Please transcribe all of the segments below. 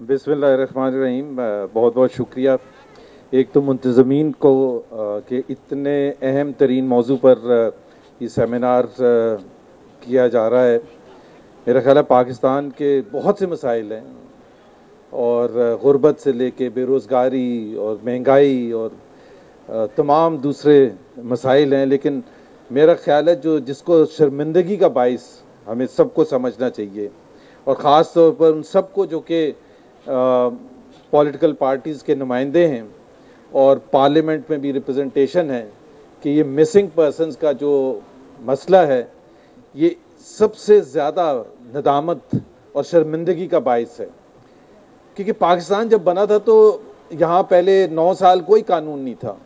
बिस्मिल्लाहिर्रहमानिर्रहीम। बहुत बहुत शुक्रिया। एक तो मुंतज़मीन को कि इतने अहम तरीन मौजू पर ये सेमिनार किया जा रहा है। मेरा ख्याल है पाकिस्तान के बहुत से मसाइल हैं, और गुर्बत से लेके बेरोज़गारी और महंगाई और तमाम दूसरे मसाइल हैं, लेकिन मेरा ख्याल है जिसको शर्मिंदगी का बाइस हमें सबको समझना चाहिए, और ख़ास तौर पर उन सबको जो कि पॉलिटिकल पार्टीज़ के नुमाइंदे हैं और पार्लियामेंट में भी रिप्रेजेंटेशन है, कि ये मिसिंग पर्सनस का जो मसला है ये सबसे ज़्यादा नदामत और शर्मिंदगी का बाइस है। क्योंकि पाकिस्तान जब बना था तो यहाँ पहले 9 साल कोई कानून नहीं था,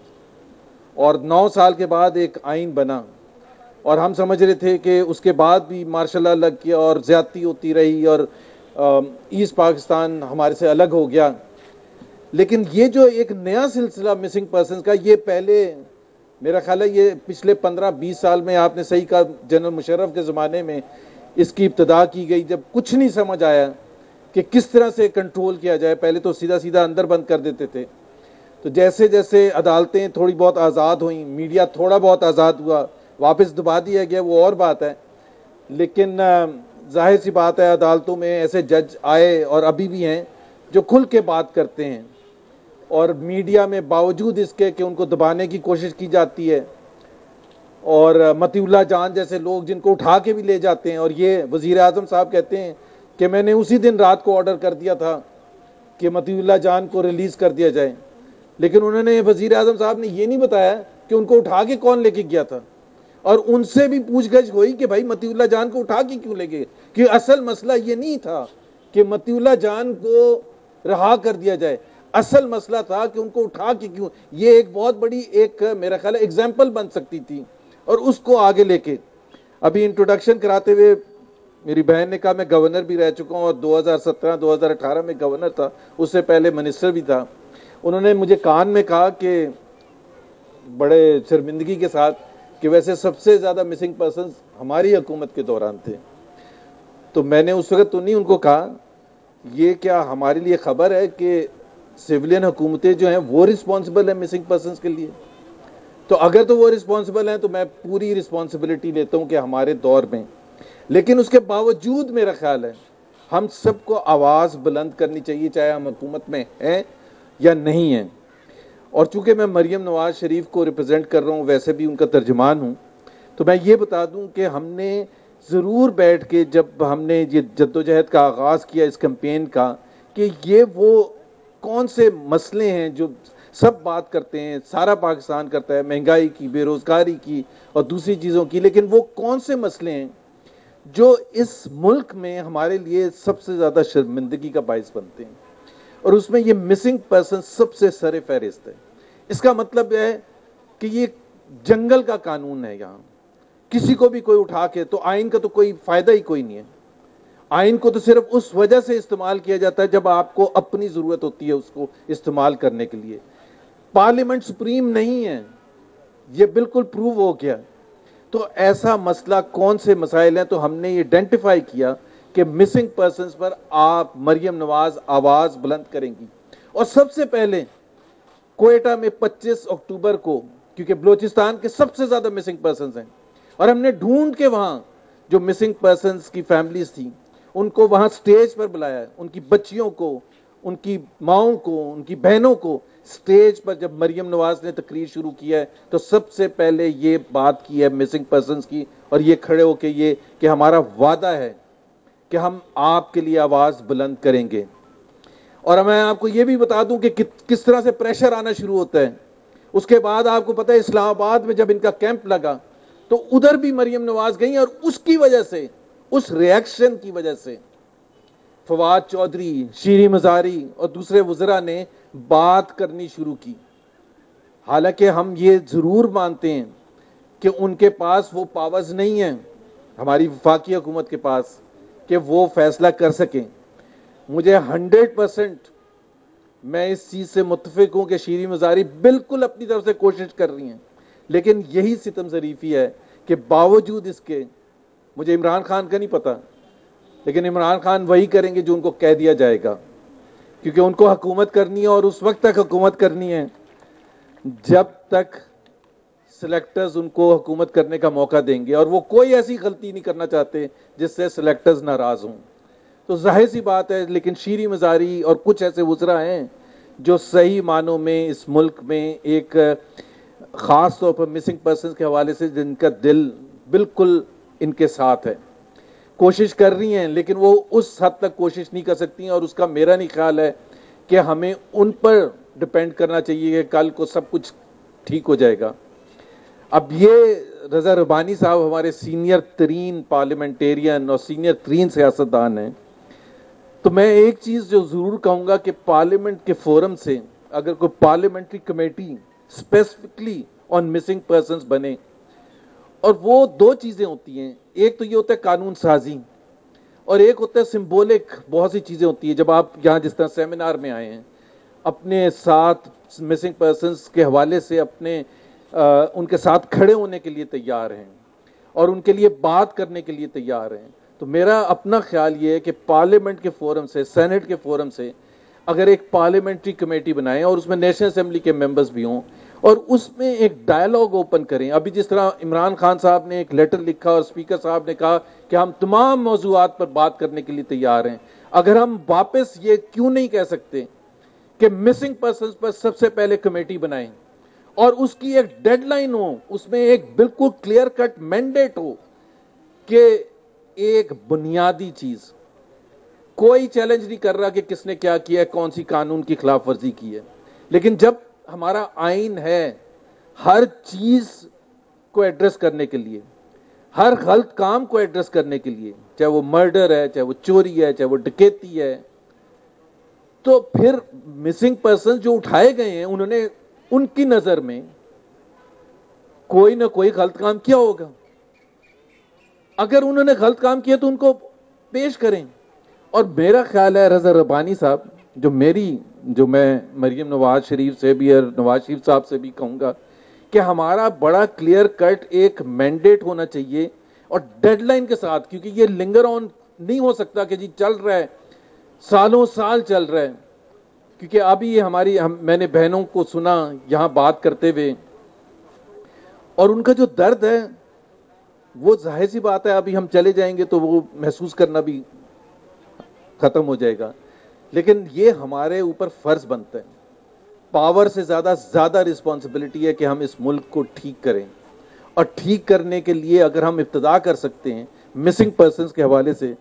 और 9 साल के बाद एक आइन बना, और हम समझ रहे थे कि उसके बाद भी मार्शल लॉ लग किया और ज़्यादती होती रही और ईस्ट पाकिस्तान हमारे से अलग हो गया। लेकिन ये जो एक नया सिलसिला मिसिंग पर्सनस का, ये पहले मेरा ख्याल है ये पिछले 15-20 साल में, आपने सही कहा, जनरल मुशर्रफ के ज़माने में इसकी इब्तदा की गई, जब कुछ नहीं समझ आया कि किस तरह से कंट्रोल किया जाए। पहले तो सीधा सीधा अंदर बंद कर देते थे, तो जैसे जैसे अदालतें थोड़ी बहुत आज़ाद हुई, मीडिया थोड़ा बहुत आज़ाद हुआ, वापस दबा दिया गया, वो और बात है। लेकिन जाहिर सी बात है, अदालतों में ऐसे जज आए और अभी भी हैं जो खुल के बात करते हैं, और मीडिया में बावजूद इसके कि उनको दबाने की कोशिश की जाती है, और मतीउल्लाह जान जैसे लोग जिनको उठा के भी ले जाते हैं, और ये वज़ीर आज़म साहब कहते हैं कि मैंने उसी दिन रात को ऑर्डर कर दिया था कि मतीउल्लाह जान को रिलीज़ कर दिया जाए। लेकिन उन्होंने, वज़ीर आज़म साहब ने ये नहीं बताया कि उनको उठा के कौन लेके गया था, और उनसे भी पूछगछ हुई कि भाई मतीउल्लाह जान को उठा के क्यों ले गए, कि असल मसला ये नहीं था कि मतीउल्लाह जान को रहा कर दिया जाए, असल मसला था कि उनको उठा के क्यों। ये एक बहुत बड़ी एक मेरा ख्याल है एग्जाम्पल बन सकती थी, और उसको आगे लेके अभी इंट्रोडक्शन कराते हुए मेरी बहन ने कहा मैं गवर्नर भी रह चुका हूँ, और 2017-2018 में गवर्नर था, उससे पहले मिनिस्टर भी था। उन्होंने मुझे कान में कहा कि बड़े शर्मिंदगी के साथ कि वैसे सबसे ज़्यादा मिसिंग पर्सन्स हमारी हुकूमत के दौरान थे। तो मैंने उस वक्त तो नहीं उनको कहा, ये क्या हमारे लिए ख़बर है कि सिविलियन हुकूमतें जो हैं वो रिस्पॉन्सिबल है मिसिंग पर्सन्स के लिए? तो अगर तो वो रिस्पॉन्सिबल हैं तो मैं पूरी रिस्पॉन्सिबिलिटी लेता हूँ कि हमारे दौर में। लेकिन उसके बावजूद मेरा ख्याल है हम सबको आवाज़ बुलंद करनी चाहिए, चाहे हम हुकूमत में हैं या नहीं हैं। और चूंकि मैं मरियम नवाज शरीफ को रिप्रेजेंट कर रहा हूँ, वैसे भी उनका तर्जुमान हूँ, तो मैं ये बता दूँ कि हमने ज़रूर बैठ के, जब हमने ये जद्दोजहद का आगाज़ किया इस कैंपेन का, कि ये वो कौन से मसले हैं जो सब बात करते हैं, सारा पाकिस्तान करता है, महंगाई की, बेरोज़गारी की और दूसरी चीज़ों की, लेकिन वो कौन से मसले हैं जो इस मुल्क में हमारे लिए सबसे ज़्यादा शर्मिंदगी का बाइस बनते हैं, और उसमें ये मिसिंग पर्सन सबसे सरे फहरिस्त है। इसका मतलब है कि ये जंगल का कानून है। यहाँ किसी को भी कोई उठा के, तो आइन का तो कोई फ़ायदा ही कोई नहीं है। आइन को तो सिर्फ उस वजह से इस्तेमाल किया जाता है जब आपको अपनी ज़रूरत होती है उसको इस्तेमाल करने के लिए। पार्लियामेंट सुप्रीम नहीं है, ये बिल्कुल प्रूव हो गया। तो ऐसा मसला कौन से मसाइल हैं, तो हमने ये आइडेंटिफाई किया कि मिसिंग पर्सन्स पर आप मरियम नवाज आवाज़ बुलंद करेंगी। और सबसे पहले क्वेटा में 25 अक्टूबर को, क्योंकि बलोचिस्तान के सबसे ज़्यादा मिसिंग पर्सन्स हैं, और हमने ढूंढ के वहाँ जो मिसिंग पर्सन्स की फैमिलीज थी उनको वहाँ स्टेज पर बुलाया है, उनकी बच्चियों को, उनकी माओं को, उनकी बहनों को स्टेज पर। जब मरियम नवाज ने तकरीर शुरू किया है तो सबसे पहले ये बात की है मिसिंग पर्सन्स की, और ये खड़े होके ये कि हमारा वादा है कि हम आपके लिए आवाज़ बुलंद करेंगे। और मैं आपको ये भी बता दूं कि किस तरह से प्रेशर आना शुरू होता है। उसके बाद आपको पता है इस्लामाबाद में जब इनका कैंप लगा तो उधर भी मरियम नवाज गई, और उसकी वजह से, उस रिएक्शन की वजह से फवाद चौधरी, शीरी मज़ारी और दूसरे वज़रा ने बात करनी शुरू की। हालांकि हम ये ज़रूर मानते हैं कि उनके पास वो पावर्स नहीं हैं, हमारी वफाकी हुकूमत के पास, कि वो फैसला कर सकें। मुझे 100% मैं इस चीज़ से मुत्तफिक हूँ कि शीरी मज़ारी बिल्कुल अपनी तरफ से कोशिश कर रही हैं, लेकिन यही सितम ज़रीफ़ी है कि बावजूद इसके, मुझे इमरान खान का नहीं पता, लेकिन इमरान खान वही करेंगे जो उनको कह दिया जाएगा। کیونکہ ان کو حکومت کرنی ہے اور اس وقت تک حکومت کرنی ہے جب تک سلیکٹرز ان کو حکومت کرنے کا موقع دیں گے، اور وہ کوئی ایسی غلطی نہیں کرنا چاہتے جس سے سلیکٹرز ناراض ہوں. تو ظاہر سی بات ہے، لیکن شیریں مزاری اور کچھ ایسے وزراء ہیں جو صحیح معنوں میں اس ملک میں ایک خاص طور پر مسنگ پرسنز کے حوالے سے جن کا دل بالکل ان کے ساتھ ہے، کوشش کر رہی ہیں، لیکن وہ اس حد تک کوشش نہیں کر سکتی ہیں. اور اس کا میرا نہیں خیال ہے کہ ہمیں ان پر ڈپینڈ کرنا چاہیے کہ کل کو سب کچھ ٹھیک ہو جائے گا. اب یہ رضا ربانی صاحب ہمارے سینئر ترین پارلیمنٹیرین اور سینئر ترین سیاستدان ہیں، تو میں ایک چیز جو ضرور کہوں گا کہ پارلیمنٹ کے فورم سے اگر کوئی پارلیمنٹری کمیٹی اسپیسیفکلی آن مسنگ پرسنز بنے، اور وہ دو چیزیں ہوتی ہیں، ایک تو یہ ہوتا ہے قانون سازی اور ایک ہوتا ہے سمبولک. بہت سی چیزیں ہوتی ہیں. جب آپ یہاں جس طرح سیمینار میں آئے ہیں، اپنے ساتھ مسنگ پرسنز کے حوالے سے اپنے ان کے ساتھ کھڑے ہونے کے لیے تیار ہیں اور ان کے لیے بات کرنے کے لیے تیار ہیں، تو میرا اپنا خیال یہ ہے کہ پارلیمنٹ کے فورم سے، سینٹ کے فورم سے اگر ایک پارلیمنٹری کمیٹی بنائیں اور اس میں نیشنل اسمبلی کے ممبرز بھی ہوں اور اس میں ایک ڈائلاگ اوپن کریں. ابھی جس طرح عمران خان صاحب نے ایک لیٹر لکھا اور اسپیکر صاحب نے کہا کہ ہم تمام موضوعات پر بات کرنے کے لیے تیار ہیں، اگر ہم واپس یہ کیوں نہیں کہہ سکتے کہ مسنگ پرسنز پر سب سے پہلے کمیٹی بنائیں اور اس کی ایک ڈیڈ لائن ہو، اس میں ایک بالکل کلیئر کٹ مینڈیٹ ہو کہ ایک بنیادی چیز، کوئی چیلنج نہیں کر رہا کہ کس نے کیا کیا ہے، کون سی قانون کی خلاف ورزی کی ہے، لیکن جب ہمارا آئین ہے ہر چیز کو ایڈریس کرنے کے لیے، ہر غلط کام کو ایڈریس کرنے کے لیے، چاہے وہ مرڈر ہے، چاہے وہ چوری ہے، چاہے وہ ڈکیتی ہے، تو پھر مسنگ پرسن جو اٹھائے گئے ہیں انہوں نے ان کی نظر میں کوئی نہ کوئی غلط کام کیا ہوگا. اگر انہوں نے غلط کام کیا تو ان کو پیش کریں. اور میرا خیال ہے رضا ربانی صاحب، جو میں مریم نواز شریف سے بھی اور نواز شریف صاحب سے بھی کہوں گا کہ ہمارا بڑا کلیئر کٹ ایک مینڈیٹ ہونا چاہیے اور ڈیڈ لائن کے ساتھ، کیونکہ یہ لنگر آن نہیں ہو سکتا کہ جی چل رہا ہے، سالوں سال چل رہا ہے. کیونکہ ابھی یہ میں نے بہنوں کو سنا یہاں بات کرتے ہوئے، اور ان کا جو درد ہے وہ ظاہر سی بات ہے ابھی ہم چلے جائیں گے تو وہ محسوس کرنا بھی ختم ہو جائے گا، لیکن یہ ہمارے اوپر فرض بنتا ہے، پاور سے زیادہ رسپانسبلٹی ہے کہ ہم اس ملک کو ٹھیک کریں. اور ٹھیک کرنے کے لیے اگر ہم ابتدا کر سکتے ہیں مسنگ پرسنز کے حوالے سے،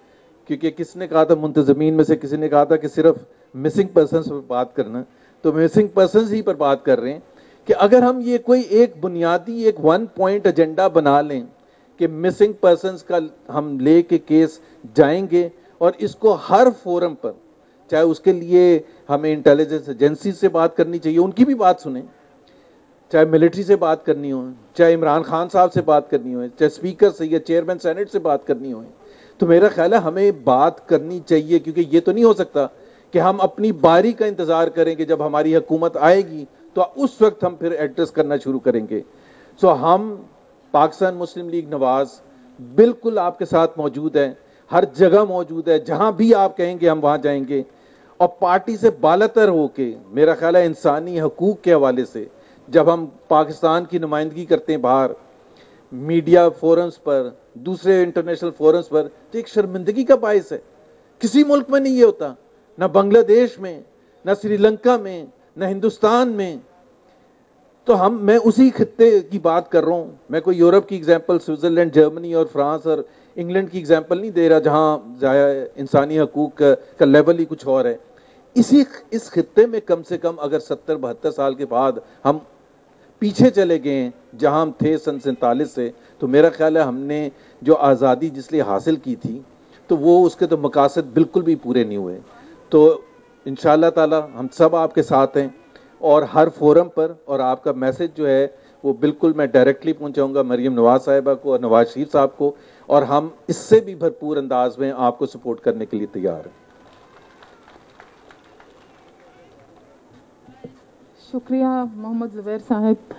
کیونکہ کس نے کہا تھا منتظمین میں سے کسی نے کہا تھا کہ صرف مسنگ پرسنز پر بات کرنا، تو مسنگ پرسنز ہی پر بات کر رہے ہیں کہ اگر ہم یہ کوئی ایک بنیادی ایک 1 پوائنٹ ایجنڈا بنا لیں کہ مسنگ پرسنز کا ہم لے کے کیس جائیں گے اور اس کو ہر فورم پر، چاہے اس کے لیے ہمیں انٹیلیجنس ایجنسی سے بات کرنی چاہیے، ان کی بھی بات سنیں، چاہے ملٹری سے بات کرنی ہو، چاہے عمران خان صاحب سے بات کرنی ہو، چاہے اسپیکر سے یا چیئرمین سینٹ سے بات کرنی ہو، تو میرا خیال ہے ہمیں بات کرنی چاہیے. کیونکہ یہ تو نہیں ہو سکتا کہ ہم اپنی باری کا انتظار کریں کہ جب ہماری حکومت آئے گی تو اس وقت ہم پھر ایڈریس کرنا شروع کریں گے. ہم پاکستان مسلم لیگ نواز بالکل آپ کے ساتھ موجود ہیں، ہر جگہ موجود ہے، جہاں بھی آپ کہیں گے ہم وہاں جائیں گے. اور پارٹی سے بالاتر ہو کے میرا خیال ہے انسانی حقوق کے حوالے سے جب ہم پاکستان کی نمائندگی کرتے ہیں باہر میڈیا فورمز پر، دوسرے انٹرنیشنل فورمز پر، تو ایک شرمندگی کا باعث ہے. کسی ملک میں نہیں یہ ہوتا، نہ بنگلہ دیش میں، نہ سری لنکا میں، نہ ہندوستان میں. تو میں اسی خطے کی بات کر رہا ہوں، میں کوئی یورپ کی ایگزامپل، سوئٹزرلینڈ، جرمنی اور فرانس اور انگلینڈ کی ایگزامپل نہیں دے رہا جہاں انسانی حقوق کا لیول ہی کچھ اور ہے. اس خطے میں کم سے کم اگر 70-72 سال کے بعد ہم پیچھے چلے گئے ہیں جہاں ہم تھے سن 47 سے، تو میرا خیال ہے ہم نے جو آزادی جس لیے حاصل کی تھی تو وہ اس کے تو مقاصد بالکل بھی پورے نہیں ہوئے. تو انشاءاللہ تعالی ہم سب آپ کے ساتھ ہیں اور ہر فورم پر، اور آپ کا میسج جو ہے وہ بالکل میں ڈائریکٹلی پہنچاؤں گا مریم نواز صاحبہ کو اور نواز شریف صاحب کو، اور ہم اس سے بھی بھرپور انداز میں آپ کو سپورٹ کرنے کے لیے تیار ہیں. شکریہ محمد زبیر صاحب.